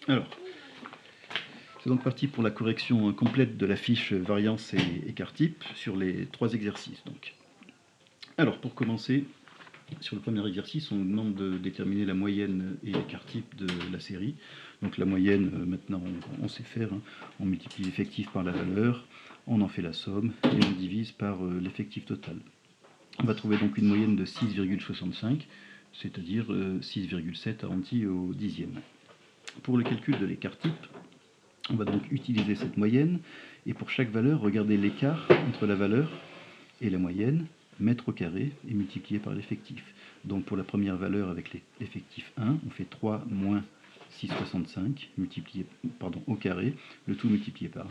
Alors, c'est donc parti pour la correction complète de la fiche variance et écart type sur les 3 exercices. Donc. Alors, pour commencer, sur le premier exercice, on nous demande de déterminer la moyenne et l'écart type de la série. Donc la moyenne, maintenant, on sait faire. Hein. On multiplie l'effectif par la valeur, on en fait la somme, et on divise par l'effectif total. On va trouver donc une moyenne de 6,65, c'est-à-dire 6,7 arrondi au dixième. Pour le calcul de l'écart type, on va donc utiliser cette moyenne, et pour chaque valeur, regarder l'écart entre la valeur et la moyenne, mettre au carré et multiplier par l'effectif. Donc pour la première valeur avec l'effectif 1, on fait 3 moins 6,65 au carré, le tout multiplié par 1.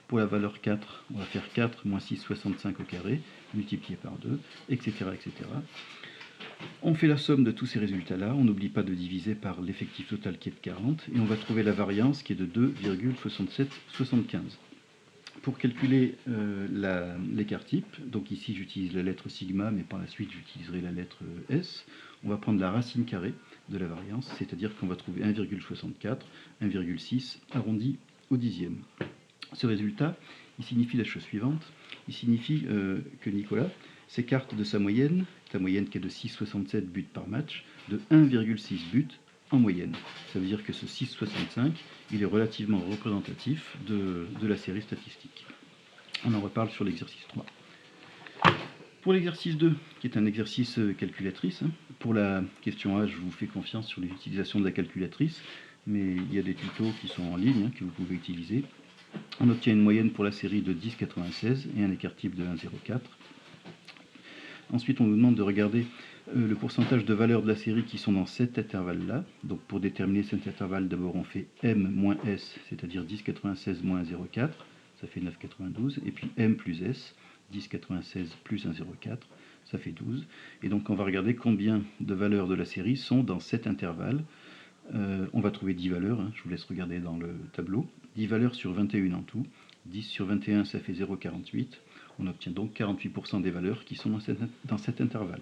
Pour la valeur 4, on va faire 4 moins 6,65 au carré, multiplié par 2, etc., etc. On fait la somme de tous ces résultats-là, on n'oublie pas de diviser par l'effectif total qui est de 40, et on va trouver la variance qui est de 2,6775. Pour calculer l'écart type, donc ici j'utilise la lettre sigma, mais par la suite j'utiliserai la lettre S, on va prendre la racine carrée de la variance, c'est-à-dire qu'on va trouver 1,64, 1,6 arrondi au dixième. Ce résultat, il signifie la chose suivante, il signifie que Nicolas s'écarte de sa moyenne, la moyenne qui est de 6,67 buts par match, de 1,6 buts en moyenne. Ça veut dire que ce 6,65, il est relativement représentatif de la série statistique. On en reparle sur l'exercice 3. Pour l'exercice 2, qui est un exercice calculatrice, pour la question A, je vous fais confiance sur l'utilisation de la calculatrice, mais il y a des tutos qui sont en ligne que vous pouvez utiliser. On obtient une moyenne pour la série de 10,96 et un écart type de 1,04. Ensuite, on nous demande de regarder le pourcentage de valeurs de la série qui sont dans cet intervalle-là. Donc pour déterminer cet intervalle, d'abord on fait M moins S, c'est-à-dire 10,96 moins 1,04, ça fait 9,92, et puis M plus S, 10,96 plus 1,04, ça fait 12. Et donc on va regarder combien de valeurs de la série sont dans cet intervalle. On va trouver 10 valeurs, hein, je vous laisse regarder dans le tableau. 10 valeurs sur 21 en tout. 10 sur 21, ça fait 0,48. On obtient donc 48% des valeurs qui sont dans cet intervalle.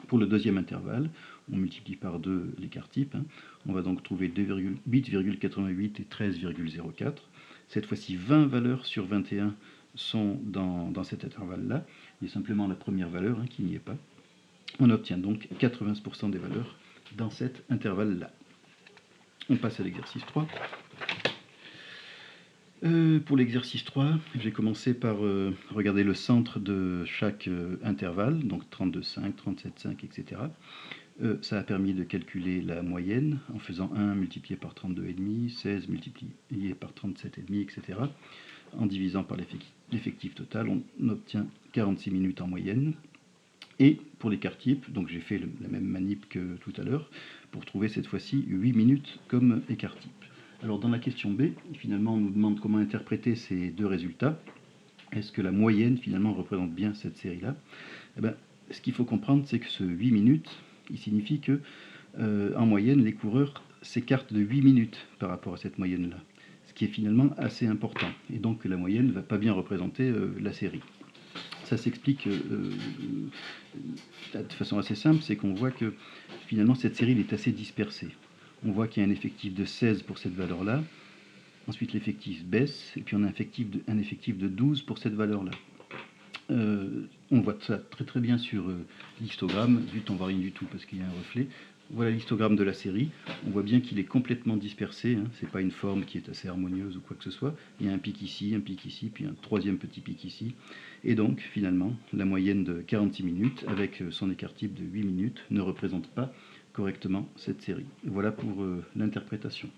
Pour le deuxième intervalle, on multiplie par 2 l'écart type. Hein. On va donc trouver 8,88 et 13,04. Cette fois-ci, 20 valeurs sur 21 sont dans cet intervalle-là. Il y a simplement la première valeur qui n'y est pas. On obtient donc 80% des valeurs dans cet intervalle-là. On passe à l'exercice 3. Pour l'exercice 3, j'ai commencé par regarder le centre de chaque intervalle, donc 32,5, 37,5, etc. Ça a permis de calculer la moyenne en faisant 1 multiplié par 32,5, 16 multiplié par 37,5, etc. En divisant par l'effectif total, on obtient 46 minutes en moyenne. Et pour l'écart type, donc j'ai fait la même manip que tout à l'heure, pour trouver cette fois-ci 8 minutes comme écart type. Alors dans la question B, finalement on nous demande comment interpréter ces deux résultats. Est-ce que la moyenne finalement représente bien cette série-là? Eh bien, ce qu'il faut comprendre, c'est que ce 8 minutes, il signifie que en moyenne, les coureurs s'écartent de 8 minutes par rapport à cette moyenne-là, ce qui est finalement assez important. Et donc la moyenne ne va pas bien représenter la série. Ça s'explique de façon assez simple, c'est qu'on voit que finalement cette série est assez dispersée. On voit qu'il y a un effectif de 16 pour cette valeur-là, ensuite l'effectif baisse, et puis on a un effectif de 12 pour cette valeur-là. On voit ça très très bien sur l'histogramme, zut on voit rien du tout parce qu'il y a un reflet. Voilà l'histogramme de la série, on voit bien qu'il est complètement dispersé, hein. C'est pas une forme qui est assez harmonieuse ou quoi que ce soit. Il y a un pic ici, puis un troisième petit pic ici. Et donc finalement, la moyenne de 46 minutes avec son écart type de 8 minutes ne représente pas correctement cette série. Voilà pour l'interprétation.